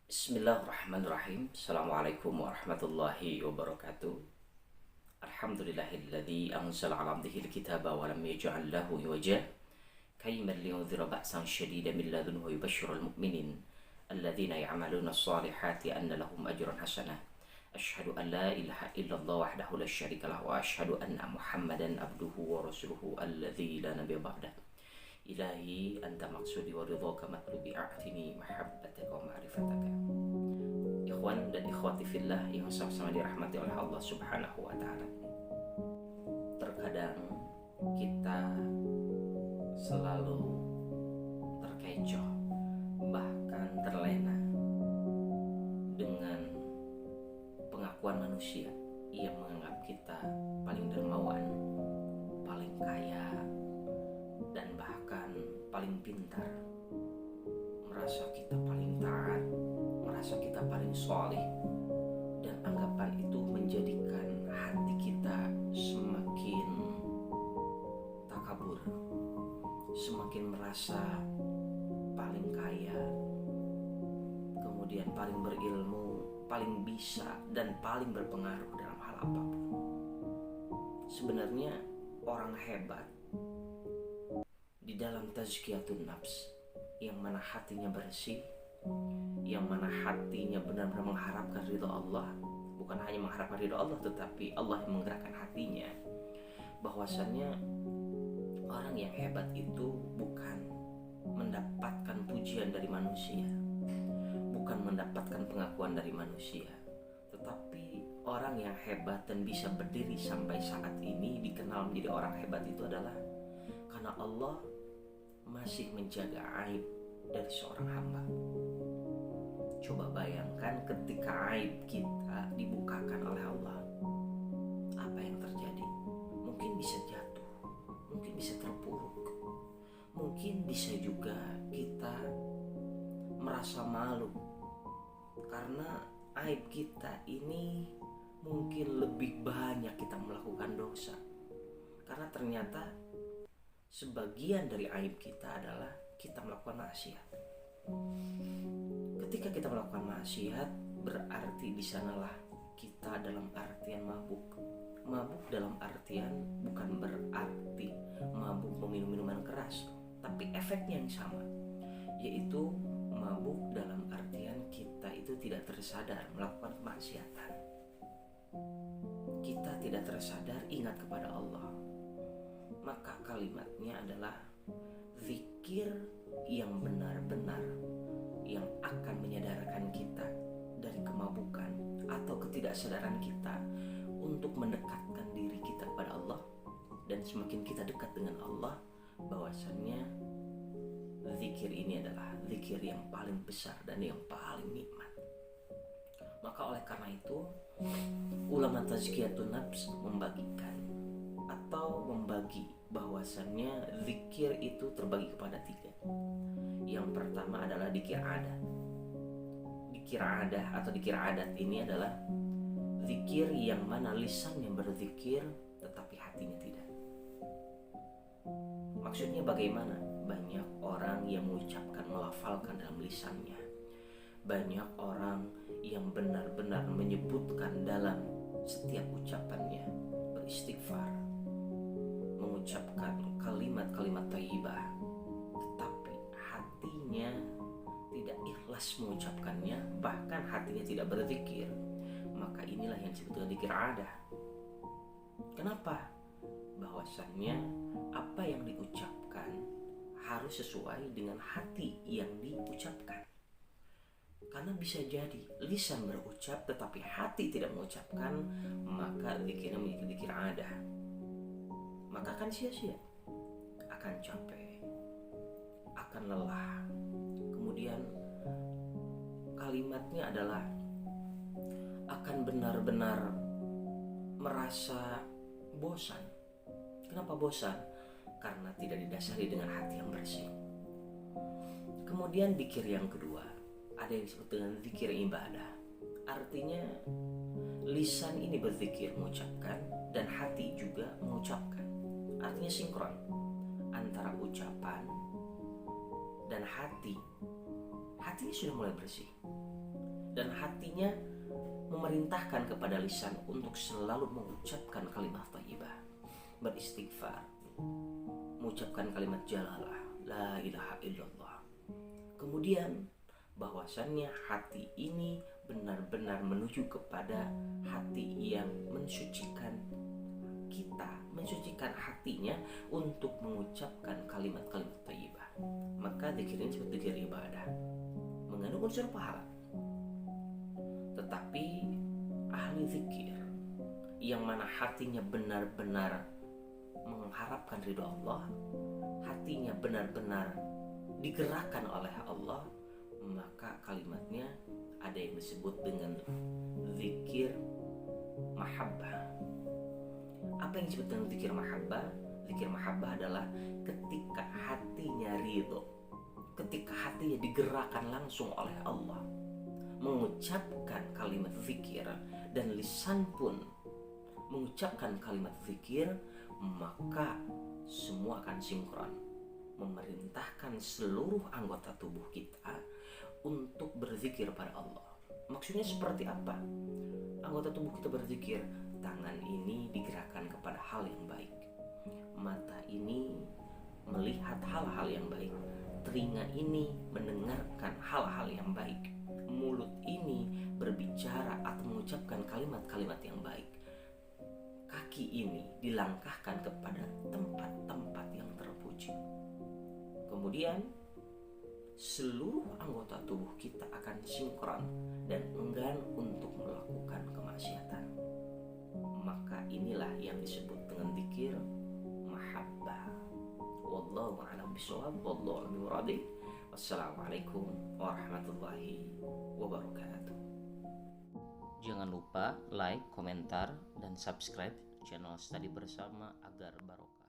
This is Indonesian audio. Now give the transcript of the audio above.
Bismillahirrahmanirrahim. Assalamualaikum warahmatullahi wabarakatuh. Alhamdulillahilladzi anzala 'ala 'abdihi al-kitaba wa lam yaj'al lahu iwaja. Qayyiman liyunzira ba'san shadidan min ladunhu wa yubashshiral mu'minin alladzina ya'maluna as-salihati anna lahum ajran hasanah. Asyhadu an la ilaha illallah wahdahu la syarika lahu wa asyhadu anna Muhammadan abduhu wa rasuluhu alladzi la nabiyya ba'dah. Ilahi anta maksudi wa ridhaka matlubi a'tini mahabbataka wa ma'rifataka. Ikhwan dan ikhwati fillah yang sama-sama dirahmati oleh Allah Subhanahu wa taala. Terkadang kita selalu terkecoh, bahkan terlena dengan pengakuan manusia yang menganggap kita paling dermawan, paling kaya, dan bahkan paling pintar, merasa kita paling taat, merasa kita paling sholih, dan anggapan itu menjadikan hati kita semakin takabur, semakin merasa paling kaya, kemudian paling berilmu, paling bisa, dan paling berpengaruh dalam hal apapun. Sebenarnya orang hebat di dalam tazkiyatun nafs, yang mana hatinya bersih, yang mana hatinya benar-benar mengharapkan ridha Allah, bukan hanya mengharapkan ridha Allah, tetapi Allah yang menggerakkan hatinya. Bahwasannya orang yang hebat itu bukan mendapatkan pujian dari manusia, bukan mendapatkan pengakuan dari manusia, tetapi orang yang hebat dan bisa berdiri sampai saat ini dikenal menjadi orang hebat itu adalah karena Allah masih menjaga aib dari seorang hamba. Coba bayangkan ketika aib kita dibukakan oleh Allah, apa yang terjadi? Mungkin bisa jatuh, mungkin bisa terpuruk, mungkin bisa juga kita merasa malu karena aib kita ini mungkin lebih banyak kita melakukan dosa, karena ternyata sebagian dari aib kita adalah kita melakukan maksiat. Ketika kita melakukan maksiat, berarti di sanalah kita dalam artian mabuk. Mabuk dalam artian bukan berarti mabuk meminum minuman keras, tapi efeknya yang sama, yaitu mabuk dalam artian kita itu tidak tersadar melakukan kemaksiatan. Kita tidak tersadar ingat kepada Allah. Maka kalimatnya adalah zikir yang benar-benar yang akan menyadarkan kita dari kemabukan atau ketidaksadaran kita untuk mendekatkan diri kita kepada Allah. Dan semakin kita dekat dengan Allah, bahwasannya zikir ini adalah zikir yang paling besar dan yang paling nikmat. Maka oleh karena itu, ulama tazkiyatun nafs membagikan atau membagi bahwasannya zikir itu terbagi kepada 3. Yang pertama adalah dzikir adat. Dzikir adat atau dzikir adat ini adalah zikir yang mana lisannya berzikir tetapi hatinya tidak. Maksudnya bagaimana? Banyak orang yang mengucapkan, melafalkan dalam lisannya. Banyak orang yang benar-benar menyebutkan dalam setiap ucapannya, beristighfar, mengucapkan kalimat-kalimat thayyibah, tetapi hatinya tidak ikhlas mengucapkannya, bahkan hatinya tidak berzikir. Maka inilah yang disebut dengan dzikir adah. Kenapa? Bahwasannya apa yang diucapkan harus sesuai dengan hati yang diucapkan. Karena bisa jadi lisan berucap tetapi hati tidak mengucapkan, maka zikirnya menjadi dzikir adah. Maka akan sia-sia, akan capek, akan lelah. Kemudian kalimatnya adalah akan benar-benar merasa bosan. Kenapa bosan? Karena tidak didasari dengan hati yang bersih. Kemudian zikir yang kedua, ada yang disebut dengan zikir ibadah. Artinya lisan ini berzikir, mengucapkan, dan hati juga mengucapkan. Artinya sinkron antara ucapan dan hatinya sudah mulai bersih. dan hatinya memerintahkan kepada lisan untuk selalu mengucapkan kalimat thayyibah, beristighfar, mengucapkan kalimat jalalah, la ilaha illallah. Kemudian bahwasannya hati ini benar-benar menuju kepada hati yang mensucikan kita, mensucikan hatinya untuk mengucapkan kalimat-kalimat thayyibah. Maka zikir ini disebut zikir ibadah, mengandung unsur pahala. Tetapi ahli zikir yang mana hatinya benar-benar mengharapkan ridho Allah, hatinya benar-benar digerakkan oleh Allah, maka kalimatnya ada yang disebut dengan zikir mahabbah. Apa yang disebut dengan zikir mahabbah? Zikir mahabbah adalah ketika hatinya ridho, ketika hatinya digerakkan langsung oleh Allah, mengucapkan kalimat zikir dan lisan pun mengucapkan kalimat zikir, maka semua akan sinkron, memerintahkan seluruh anggota tubuh kita untuk berzikir pada Allah. Maksudnya seperti apa? Anggota tubuh kita berzikir, tangan ini digerakkan kepada hal yang baik, mata ini melihat hal-hal yang baik, telinga ini mendengarkan hal-hal yang baik, mulut ini berbicara atau mengucapkan kalimat-kalimat yang baik, kaki ini dilangkahkan kepada tempat-tempat yang terpuji. Kemudian seluruh anggota tubuh kita akan sinkron dan enggan untuk melakukan kemaksiatan. Maka inilah yang disebut dengan zikir mahabbah. Wallahu a'lam bishawab, wallahu a'lam bimuradi. Wassalamualaikum warahmatullahi wabarakatuh. Jangan lupa like, komentar, dan subscribe channel Study Bersama agar barokah.